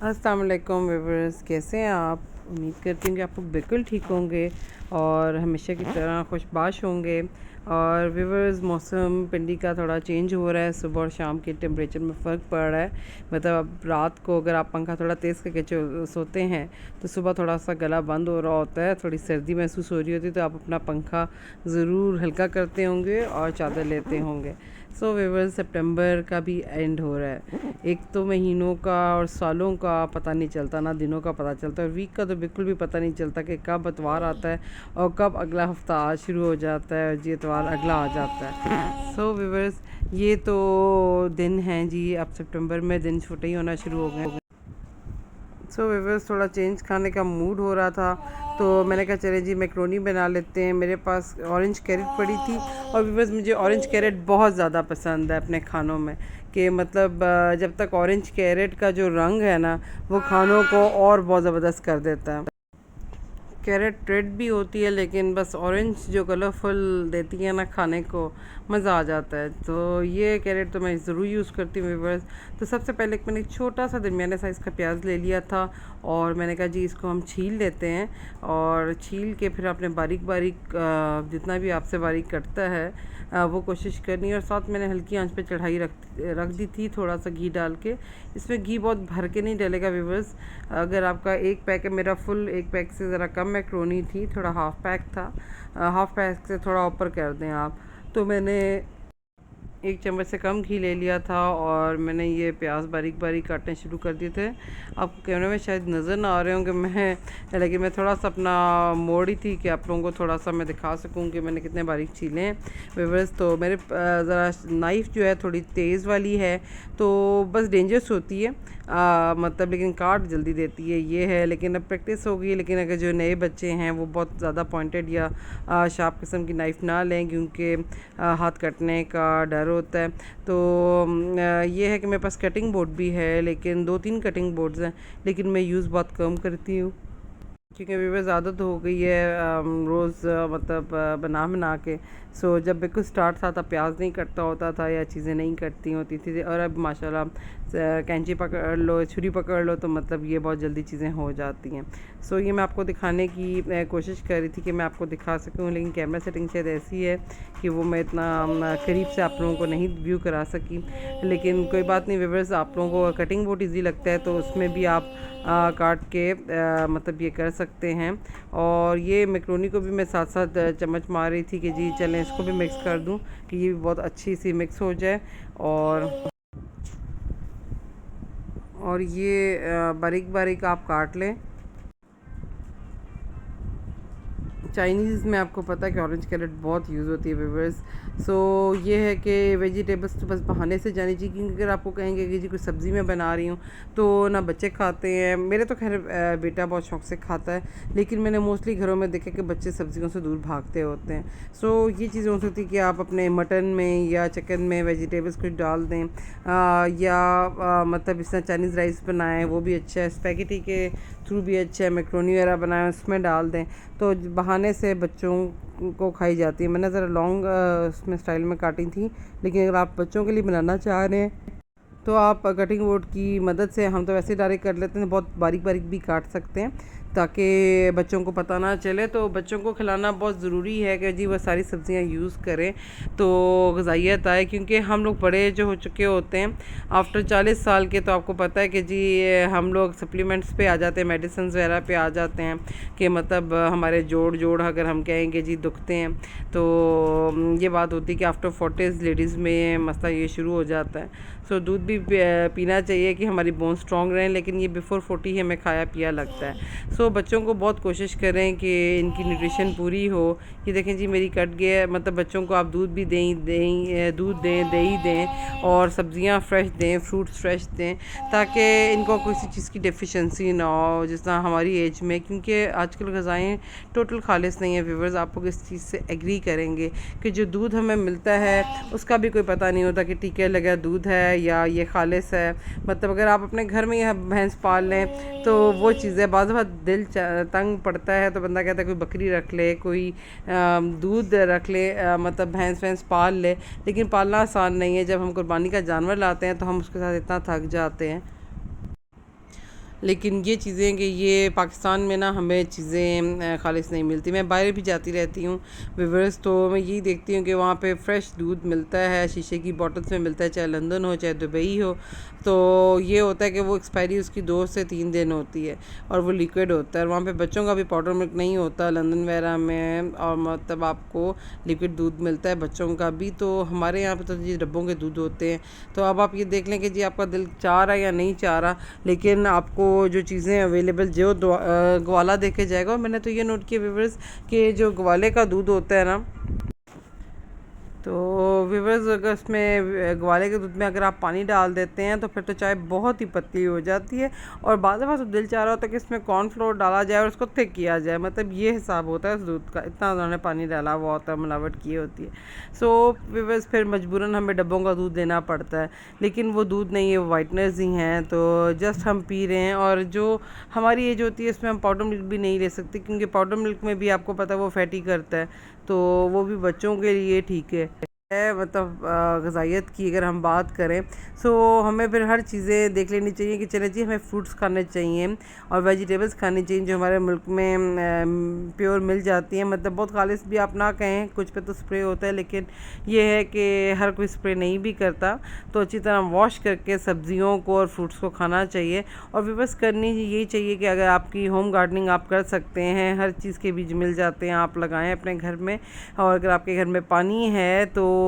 अस्सलाम वालेकुम व्यूअर्स, कैसे हैं आप। उम्मीद करती हूँ कि आप लोग बिल्कुल ठीक होंगे और हमेशा की तरह खुशबाश होंगे। और व्यूअर्स, मौसम पिंडी का थोड़ा चेंज हो रहा है। सुबह और शाम के टेम्परेचर में फ़र्क पड़ रहा है। मतलब अब रात को अगर आप पंखा थोड़ा तेज़ करके सोते हैं तो सुबह थोड़ा सा गला बंद हो रहा होता है, थोड़ी सर्दी महसूस हो रही होती है, तो आप अपना पंखा ज़रूर हल्का करते होंगे और चादर लेते होंगे। सो व्यूअर्स, सितंबर का भी एंड हो रहा है। एक तो महीनों का और सालों का पता नहीं चलता, ना दिनों का पता चलता, और वीक का तो बिल्कुल भी पता नहीं चलता कि कब एतवार आता है और कब अगला हफ्ता आज शुरू हो जाता है और जी एतवार अगला आ जाता है। सो व्यूअर्स, ये तो दिन हैं जी, अब सितंबर में दिन छोटे ही होना शुरू हो गए। सो व्यूअर्स, थोड़ा चेंज खाने का मूड हो रहा था, तो मैंने कहा चले जी मैक्रोनी बना लेते हैं। मेरे पास ऑरेंज कैरेट पड़ी थी, और व्यूअर्स मुझे ऑरेंज कैरेट बहुत ज़्यादा पसंद है अपने खानों में। कि मतलब जब तक ऑरेंज कैरेट का जो रंग है ना, वो खानों को और बहुत ज़बरदस्त कर देता है। कैरेट रेड भी होती है, लेकिन बस ऑरेंज जो कलरफुल देती है ना खाने को, मज़ा आ जाता है। तो ये कैरेट तो मैं ज़रूर यूज़ करती हूँ व्यूअर्स। तो सबसे पहले मैंने एक छोटा सा दरमियाने साइज़ का प्याज ले लिया था, और मैंने कहा जी इसको हम छील लेते हैं। और छील के फिर आपने बारीक बारीक जितना भी आपसे बारीक कटता है वो कोशिश करनी है। और साथ मैंने हल्की आंच पे चढ़ाई रख दी थी, थोड़ा सा घी डाल के। इसमें घी बहुत भर के नहीं डलेगा व्यूअर्स। अगर आपका एक पैक है, मेरा फुल एक पैक से ज़रा कम मैक्रोनी थी, थोड़ा हाफ़ पैक था, हाफ़ पैक से थोड़ा ऊपर कर दें आप। तो मैंने एक चम्मच से कम घी ले लिया था, और मैंने ये प्याज बारीक बारीक काटने शुरू कर दिए थे। आपको कैमरे में शायद नज़र ना आ रहे होंगे लेकिन मैं थोड़ा सा अपना मोड़ी थी कि आप लोगों को थोड़ा सा मैं दिखा सकूं कि मैंने कितने बारीक छीले हैं व्यूअर्स। तो मेरे ज़रा नाइफ़ जो है थोड़ी तेज़ वाली है, तो बस डेंजरस होती है मतलब, लेकिन काट जल्दी देती है ये है। लेकिन अब प्रैक्टिस हो गई। लेकिन अगर जो नए बच्चे हैं वो बहुत ज़्यादा पॉइंटेड या शार्प किस्म की नाइफ़ ना लें, क्योंकि हाथ कटने का डर होता है। तो ये है कि मेरे पास कटिंग बोर्ड भी है, लेकिन 2-3 कटिंग बोर्ड्स हैं, लेकिन मैं यूज़ बहुत कम करती हूँ, क्योंकि अभी बस आदत हो गई है रोज़ मतलब बना बना के। सो जब बिल्कुल स्टार्ट था तब प्याज नहीं कटता होता था या चीज़ें नहीं कटती होती थी, और अब माशाल्लाह कैंची पकड़ लो, छुरी पकड़ लो, तो मतलब ये बहुत जल्दी चीज़ें हो जाती हैं। सो ये मैं आपको दिखाने की कोशिश कर रही थी कि मैं आपको दिखा सकूं, लेकिन कैमरा सेटिंग शायद ऐसी है कि वो मैं इतना करीब से आप लोगों को नहीं व्यू करा सकी। लेकिन कोई बात नहीं व्यूअर्स, आप लोगों को कटिंग बोर्ड ईजी लगता है तो उसमें भी आप काट के मतलब ये कर सकते हैं। और ये मैक्रोनी को भी मैं साथ साथ चम्मच मार रही थी कि जी चलें इसको भी मिक्स कर दूं, कि ये भी बहुत अच्छी सी मिक्स हो जाए। और ये बारीक बारीक आप काट लें। चाइनीज़ में आपको पता है कि ऑरेंज कैरेट बहुत यूज़ होती है व्यूअर्स। सो ये है कि वेजिटेबल्स तो बस बहाने से जानी चाहिए, क्योंकि अगर आपको कहेंगे कि जी कुछ सब्ज़ी में बना रही हूँ तो ना बच्चे खाते हैं। मेरे तो खैर बेटा बहुत शौक से खाता है, लेकिन मैंने मोस्टली घरों में देखा कि बच्चे सब्जियों से दूर भागते होते हैं। सो ये चीज़ हो सकती है कि आप अपने मटन में या चिकन में वेजिटेबल्स कुछ डाल दें, मतलब इस तरह चाइनीज़ राइस बनाएं, वो भी अच्छा है। स्पैगेटी के थ्रू भी अच्छा है। मैक्रोनी वगैरह बनाएं, उसमें डाल दें, तो बहाने से बच्चों को खाई जाती है। मैंने ज़रा लॉन्ग उसमें स्टाइल में काटी थी, लेकिन अगर आप बच्चों के लिए बनाना चाह रहे हैं तो आप कटिंग बोर्ड की मदद से, हम तो वैसे डायरेक्ट कर लेते हैं, बहुत बारीक बारीक भी काट सकते हैं ताकि बच्चों को पता ना चले। तो बच्चों को खिलाना बहुत ज़रूरी है कि जी वह सारी सब्ज़ियां यूज़ करें तो ग़िज़ाइयत आए, क्योंकि हम लोग बड़े जो हो चुके होते हैं आफ्टर 40 साल के, तो आपको पता है कि जी हम लोग सप्लीमेंट्स पे आ जाते हैं, मेडिसिन वगैरह पे आ जाते हैं, कि मतलब हमारे जोड़ अगर हम कहेंगे जी दुखते हैं, तो ये बात होती है कि आफ्टर 40 लेडीज़ में मसला ये शुरू हो जाता है। सो दूध भी पीना चाहिए कि हमारी बोन स्ट्रॉन्ग रहें, लेकिन ये बिफ़ोर 40 हमें खाया पिया लगता है। सो बच्चों को बहुत कोशिश करें कि इनकी न्यूट्रिशन पूरी हो। ये देखें जी मेरी कट गया, मतलब बच्चों को आप दूध भी दूध दें, दही दें, और सब्ज़ियाँ फ़्रेश दें, फ्रूट्स फ्रेश दें, ताकि इनको किसी चीज़ की डेफिशिएंसी ना हो जिस तरह हमारी एज में, क्योंकि आजकल ग़िज़ाएँ टोटल खालिस नहीं है व्यूअर्स। आप लोग इस चीज़ से एग्री करेंगे कि जो दूध हमें मिलता है उसका भी कोई पता नहीं होता कि टीके लगा दूध है या ये खालिस है। मतलब अगर आप अपने घर में यह भैंस पाल लें तो वो चीज़ें बाद दिल तंग पड़ता है, तो बंदा कहता है कोई बकरी रख ले, कोई दूध रख ले, मतलब भैंस पाल ले, लेकिन पालना आसान नहीं है। जब हम कुर्बानी का जानवर लाते हैं तो हम उसके साथ इतना थक जाते हैं। लेकिन ये चीज़ें कि ये पाकिस्तान में ना हमें चीज़ें खालिस नहीं मिलती। मैं बाहर भी जाती रहती हूँ व्यूअर्स, तो मैं यही देखती हूँ कि वहाँ पे फ्रेश दूध मिलता है, शीशे की बॉटल्स में मिलता है, चाहे लंदन हो चाहे दुबई हो। तो ये होता है कि वो एक्सपायरी उसकी 2 से 3 दिन होती है और वो लिक्विड होता है। और वहाँ पे बच्चों का भी पाउडर मिल्क नहीं होता लंदन वगैरह में, और मतलब आपको लिक्विड दूध मिलता है बच्चों का भी। तो हमारे यहाँ पे तो जी डब्बों के दूध होते हैं। तो अब आप ये देख लें कि जी आपका दिल चाह रहा है या नहीं चाह रहा, लेकिन आपको जो चीज़ें अवेलेबल जो ग्वाला देखे जाएगा। और मैंने तो ये नोट किया व्यूअर्स कि जो ग्वाले का दूध होता है ना, तो व्यूअर्स अगर उसमें ग्वाले के दूध में अगर आप पानी डाल देते हैं तो फिर तो चाय बहुत ही पतली हो जाती है। और बाद दफ़ा तो दिल चाह रहा होता है कि इसमें कॉर्नफ्लोर डाला जाए और उसको थिक किया जाए, मतलब ये हिसाब होता है उस दूध का, इतना उन्होंने पानी डाला हुआ होता है, मिलावट की होती है। सो व्यूअर्स फिर मजबूरन हमें डब्बों का दूध देना पड़ता है, लेकिन वो दूध नहीं है, वो वाइटनर्स ही हैं। तो जस्ट हम पी रहे हैं। और जो हमारी एज होती है इसमें हम पाउडर मिल्क भी नहीं ले सकते, क्योंकि पाउडर मिल्क में भी आपको पता है वो फैटी करता है, तो वो भी बच्चों के लिए ठीक है। मतलब ग़िज़ाइयत की अगर हम बात करें, सो हमें फिर हर चीज़ें देख लेनी चाहिए कि चले जी हमें फ्रूट्स खाने चाहिए और वेजिटेबल्स खानी चाहिए जो हमारे मुल्क में प्योर मिल जाती हैं। मतलब बहुत खालिस भी आप ना कहें, कुछ पे तो स्प्रे होता है, लेकिन ये है कि हर कोई स्प्रे नहीं भी करता। तो अच्छी तरह वॉश करके सब्ज़ियों को और फ्रूट्स को खाना चाहिए। और भी बस करनी यही चाहिए कि अगर आपकी होम गार्डनिंग आप कर सकते हैं, हर चीज़ के बीज मिल जाते हैं, आप लगाएं अपने घर में। और अगर आपके घर में पानी है तो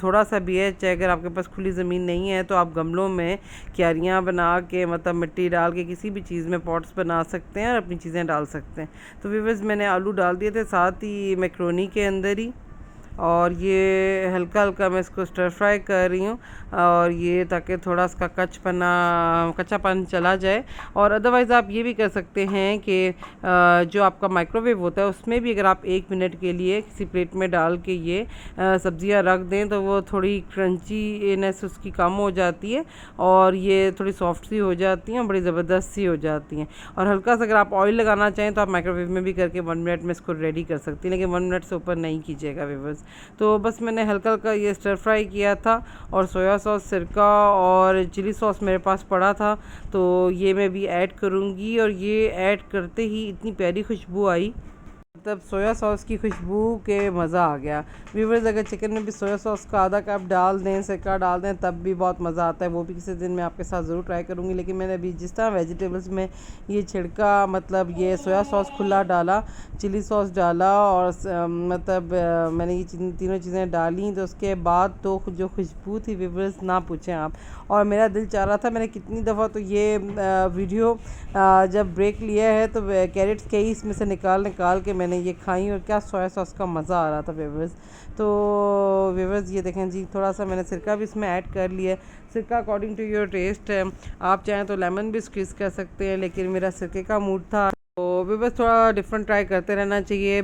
थोड़ा सा भी है, चाहे अगर आपके पास खुली ज़मीन नहीं है तो आप गमलों में क्यारियाँ बना के, मतलब मिट्टी डाल के किसी भी चीज़ में पॉट्स बना सकते हैं और अपनी चीज़ें डाल सकते हैं। तो व्यूअर्स मैंने आलू डाल दिए थे साथ ही मैक्रोनी के अंदर ही, और ये हल्का हल्का मैं इसको स्टर फ्राई कर रही हूँ, और ये ताकि थोड़ा इसका कच्चापन चला जाए। और अदरवाइज़ आप ये भी कर सकते हैं कि जो आपका माइक्रोवेव होता है उसमें भी अगर आप 1 मिनट के लिए किसी प्लेट में डाल के ये सब्ज़ियाँ रख दें तो वो थोड़ी क्रंचीनेस उसकी कम हो जाती है और ये थोड़ी सॉफ्ट सी हो जाती हैं, बड़ी ज़बरदस्त सी हो जाती हैं। और हल्का सा अगर आप ऑयल लगाना चाहें तो आप माइक्रोवेव में भी करके 1 मिनट में इसको रेडी कर सकती हैं, लेकिन 1 मिनट से ऊपर नहीं कीजिएगा व्यूअर्स। तो बस मैंने हल्का हल्का ये स्टर फ्राई किया था, और सोया सॉस, सिरका और चिली सॉस मेरे पास पड़ा था, तो ये मैं भी ऐड करूँगी। और ये ऐड करते ही इतनी प्यारी खुशबू आई, मतलब सोया सॉस की खुशबू के मज़ा आ गया। व्यूअर्स अगर चिकन में भी सोया सॉस का आधा कप डाल दें, सिरका डाल दें, तब भी बहुत मज़ा आता है। वो भी किसी दिन मैं आपके साथ ज़रूर ट्राई करूँगी। लेकिन मैंने अभी जिस तरह वेजिटेबल्स में ये छिड़का, मतलब ये सोया सॉस खुला डाला, चिली सॉस डाला, और मतलब मैंने ये तीनों चीज़ें डाली, तो उसके बाद तो जो खुशबू थी व्यूअर्स ना पूछें आप। और मेरा दिल चाह रहा था, मैंने कितनी दफ़ा तो ये वीडियो जब ब्रेक लिया है तो कैरेट्स के ही इसमें से निकाल के मैंने ये खाई, और क्या सोया सॉस का मज़ा आ रहा था व्यूअर्स। तो व्यूअर्स ये देखें जी, थोड़ा सा मैंने सिरका भी इसमें ऐड कर लिया। सिरका अकॉर्डिंग टू योर टेस्ट है, आप चाहें तो लेमन भी स्क्वीज़ कर सकते हैं, लेकिन मेरा सिरके का मूड था। तो भी बस थोड़ा डिफरेंट ट्राई करते रहना चाहिए।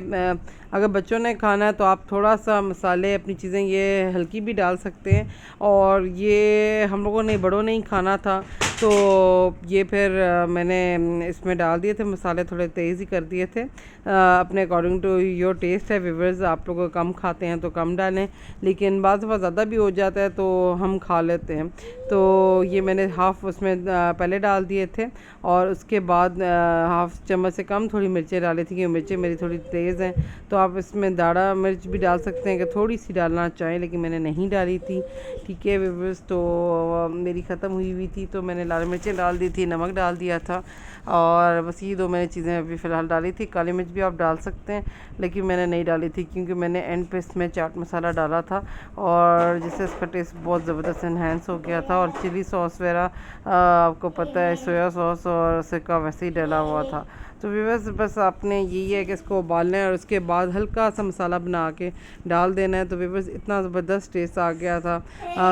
अगर बच्चों ने खाना है तो आप थोड़ा सा मसाले, अपनी चीज़ें ये हल्की भी डाल सकते हैं। और ये हम लोगों ने, बड़ों ने ही खाना था, तो ये फिर मैंने इसमें डाल दिए थे मसाले, थोड़े तेज़ ही कर दिए थे। अपने अकॉर्डिंग टू योर टेस्ट है व्यूअर्स, आप लोग कम खाते हैं तो कम डालें, लेकिन बाद दफ़ा ज़्यादा भी हो जाता है तो हम खा लेते हैं। तो ये मैंने हाफ़ उसमें पहले डाल दिए थे, और उसके बाद हाफ़ चम्मच से कम थोड़ी मिर्चें डाली थी, क्योंकि मिर्चें मेरी थोड़ी तेज़ हैं। तो आप इसमें दाढ़ा मिर्च भी डाल सकते हैं कि थोड़ी सी डालना चाहें, लेकिन मैंने नहीं डाली थी। ठीक है व्यूअर्स, तो मेरी ख़त्म हुई थी तो मैंने लाल मिर्चें डाल दी थी, नमक डाल दिया था, और बस ये 2 मैंने चीज़ें अभी फ़िलहाल डाली थी। काली मिर्च भी आप डाल सकते हैं, लेकिन मैंने नहीं डाली थी क्योंकि मैंने एंड पे इसमें चाट मसाला डाला था, और जिससे इसका टेस्ट बहुत ज़बरदस्त इन्हेंस हो गया था। और चिली सॉस वगैरह आपको पता है, सोया सॉस और सिरका वैसे ही डाला हुआ था। तो बस आपने यही है कि इसको उबालना है और उसके बाद हल्का सा मसाला बना के डाल देना है। तो व्यूअर्स इतना ज़बरदस्त टेस्ट आ गया था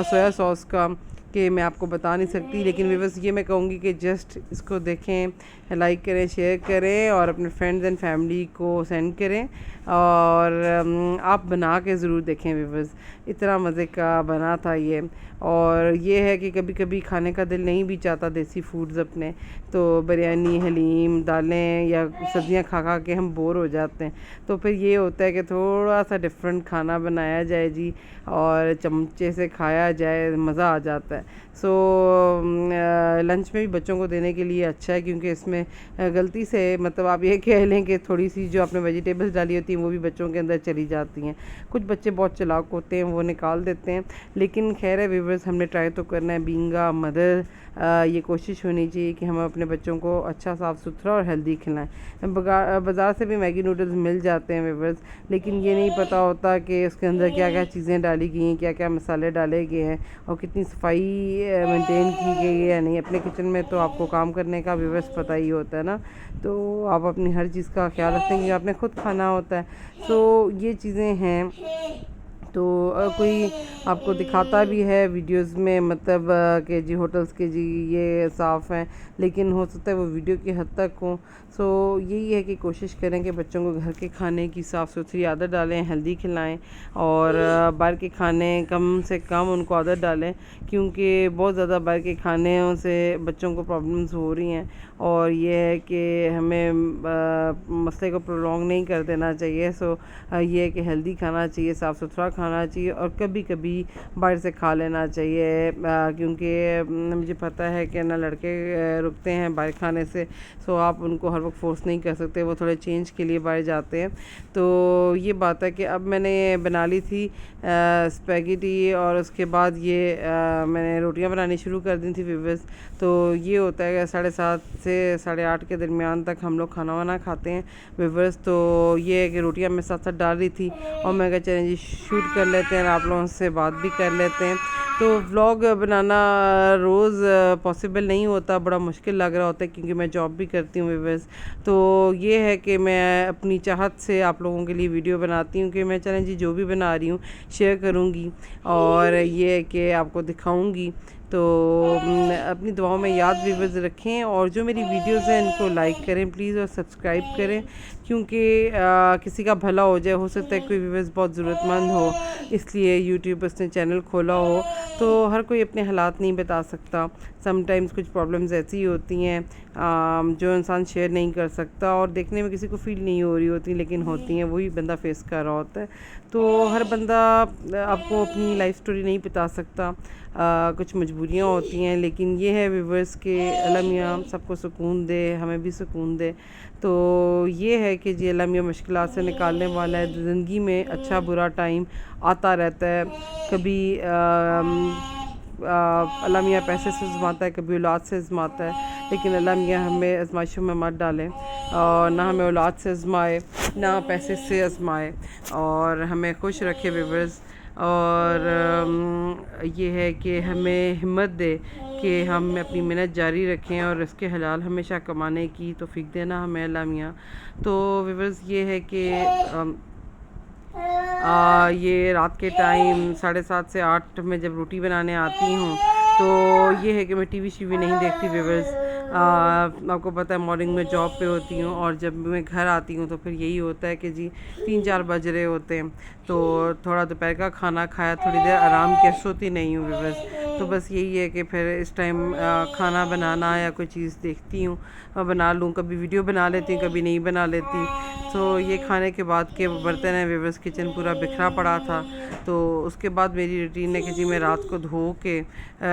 सोया सॉस का कि मैं आपको बता नहीं सकती। लेकिन व्यूअर्स ये मैं कहूँगी कि जस्ट इसको देखें, लाइक करें, शेयर करें, और अपने फ्रेंड्स एंड फैमिली को सेंड करें, और आप बना के ज़रूर देखें व्यूअर्स, इतना मज़े का बना था ये। और ये है कि कभी कभी खाने का दिल नहीं भी चाहता देसी फूड्स अपने, तो बिरयानी, हलीम, दालें या सब्जियां खा खा के हम बोर हो जाते हैं। तो फिर ये होता है कि थोड़ा सा डिफरेंट खाना बनाया जाए जी, और चमचे से खाया जाए, मज़ा आ जाता है। सो लंच में भी बच्चों को देने के लिए अच्छा है, क्योंकि इसमें गलती से मतलब आप ये कह लें कि थोड़ी सी जो आपने वेजिटेबल्स डाली होती हैं वो भी बच्चों के अंदर चली जाती हैं। कुछ बच्चे बहुत चालाक होते हैं, वो निकाल देते हैं, लेकिन खैर है व्यूअर्स, हमने ट्राई तो करना है। बीइंग अ मदर ये कोशिश होनी चाहिए कि हम अपने बच्चों को अच्छा, साफ़ सुथरा और हेल्दी खिलाएं। बाज़ार से भी मैगी नूडल्स मिल जाते हैं व्यूअर्स, लेकिन ये नहीं पता होता कि उसके अंदर क्या क्या चीज़ें डाली गई हैं, क्या क्या मसाले डाले गए हैं, और कितनी सफाई मेंटेन की गई है या नहीं। अपने किचन में तो आपको काम करने का व्यूअर्स पता ही होता है ना, तो आप अपनी हर चीज़ का ख्याल रखते हैं कि आपने खुद खाना होता है। तो ये चीज़ें हैं। तो कोई आपको दिखाता भी है वीडियोस में, मतलब कि जी होटल्स के जी ये साफ़ हैं, लेकिन हो सकता है वो वीडियो की हद तक हो। सो यही है कि कोशिश करें कि बच्चों को घर के खाने की साफ़ सुथरी आदत डालें, हेल्दी खिलाएं, और बाहर के खाने कम से कम उनको आदत डालें, क्योंकि बहुत ज़्यादा बाहर के खाने से बच्चों को प्रॉब्लम्स हो रही हैं। और ये है कि हमें मसले को प्रोलॉन्ग नहीं कर देना चाहिए। सो ये है कि हेल्दी खाना चाहिए, साफ़ सुथरा खाना चाहिए, और कभी कभी बाहर से खा लेना चाहिए, क्योंकि मुझे पता है कि ना लड़के रुकते हैं बाहर खाने से। सो आप उनको हर वक्त फोर्स नहीं कर सकते, वो थोड़े चेंज के लिए बाहर जाते हैं। तो ये बात है कि अब मैंने बना ली थी स्पैगेटी, और उसके बाद ये मैंने रोटियां बनानी शुरू कर दी थी व्यूअर्स। तो ये होता है कि 7:30 से 8:30 के दरमियान तक हम लोग खाना वाना खाते हैं व्यूअर्स। तो ये है कि रोटियां मैं साथ साथ डाल रही थी, और मैं कहा चलें जी शूट कर लेते हैं, आप लोगों से बात भी कर लेते हैं। तो व्लॉग बनाना रोज़ पॉसिबल नहीं होता, बड़ा मुश्किल लग रहा होता है, क्योंकि मैं जॉब भी करती हूँ व्यूअर्स। तो ये है कि मैं अपनी चाहत से आप लोगों के लिए वीडियो बनाती हूँ कि मैं चलें जी जो भी बना रही हूँ शेयर करूँगी, और ये है कि आपको दिखाऊँगी। तो अपनी दुआओं में याद व्यूअर्स रखें, और जो मेरी वीडियोस हैं इनको लाइक करें प्लीज़, और सब्सक्राइब करें, क्योंकि किसी का भला हो जाए। हो सकता है कोई व्यूअर्स बहुत ज़रूरतमंद हो, इसलिए यूट्यूब उसने चैनल खोला हो। तो हर कोई अपने हालात नहीं बता सकता, समटाइम्स कुछ प्रॉब्लम्स ऐसी होती हैं जो इंसान शेयर नहीं कर सकता, और देखने में किसी को फील नहीं हो रही होती, लेकिन होती हैं, वही बंदा फेस कर रहा होता है। तो हर बंदा आपको अपनी लाइफ स्टोरी नहीं बता सकता, कुछ मजबूरियाँ होती हैं, लेकिन ये है व्यूअर्स के अल्लाह मियाँ सबको सुकून दे, हमें भी सुकून दे। तो ये है कि जी अल्लाह मियाँ मुश्किलात से निकालने वाला है। ज़िंदगी में अच्छा बुरा टाइम आता रहता है, कभी अल्लाह मियाँ पैसे से आज़माता है, कभी औलाद से आज़माता है, लेकिन अल्लाह मियाँ हमें आजमाइशों में मत डालें, और ना हमें औलाद से आज़माए, ना पैसे से आज़माए, और हमें खुश रखे व्यूअर्स। और ये है कि हमें हिम्मत दे कि हम अपनी मेहनत जारी रखें, और इसके हलाल हमेशा कमाने की तौफीक देना हमें अल्लाह मियाँ। तो व्यूअर्स ये है कि ये रात के टाइम 7:30 से 8 में जब रोटी बनाने आती हूँ, तो ये है कि मैं टीवी शीवी नहीं देखती व्यूअर्स। आपको पता है मॉर्निंग में जॉब पे होती हूँ, और जब मैं घर आती हूँ तो फिर यही होता है कि जी 3-4 बज रहे होते हैं, तो थोड़ा दोपहर का खाना खाया, थोड़ी देर आराम किया, सोती नहीं हूँ व्यूअर्स। तो बस यही है कि फिर इस टाइम खाना बनाना या कोई चीज़ देखती हूँ, बना लूँ, कभी वीडियो बना लेती हूँ, कभी नहीं बना लेती। तो ये खाने के बाद के बर्तन है व्यूअर्स, किचन पूरा बिखरा पड़ा था। तो उसके बाद मेरी रूटीन है कि जी मैं रात को धो के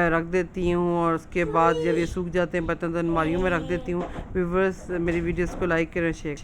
रख देती हूँ, और उसके बाद जब ये सूख जाते हैं बर्तन तो अलमारियों में रख देती हूँ व्यूअर्स। मेरी वीडियोस को लाइक करें, शेयर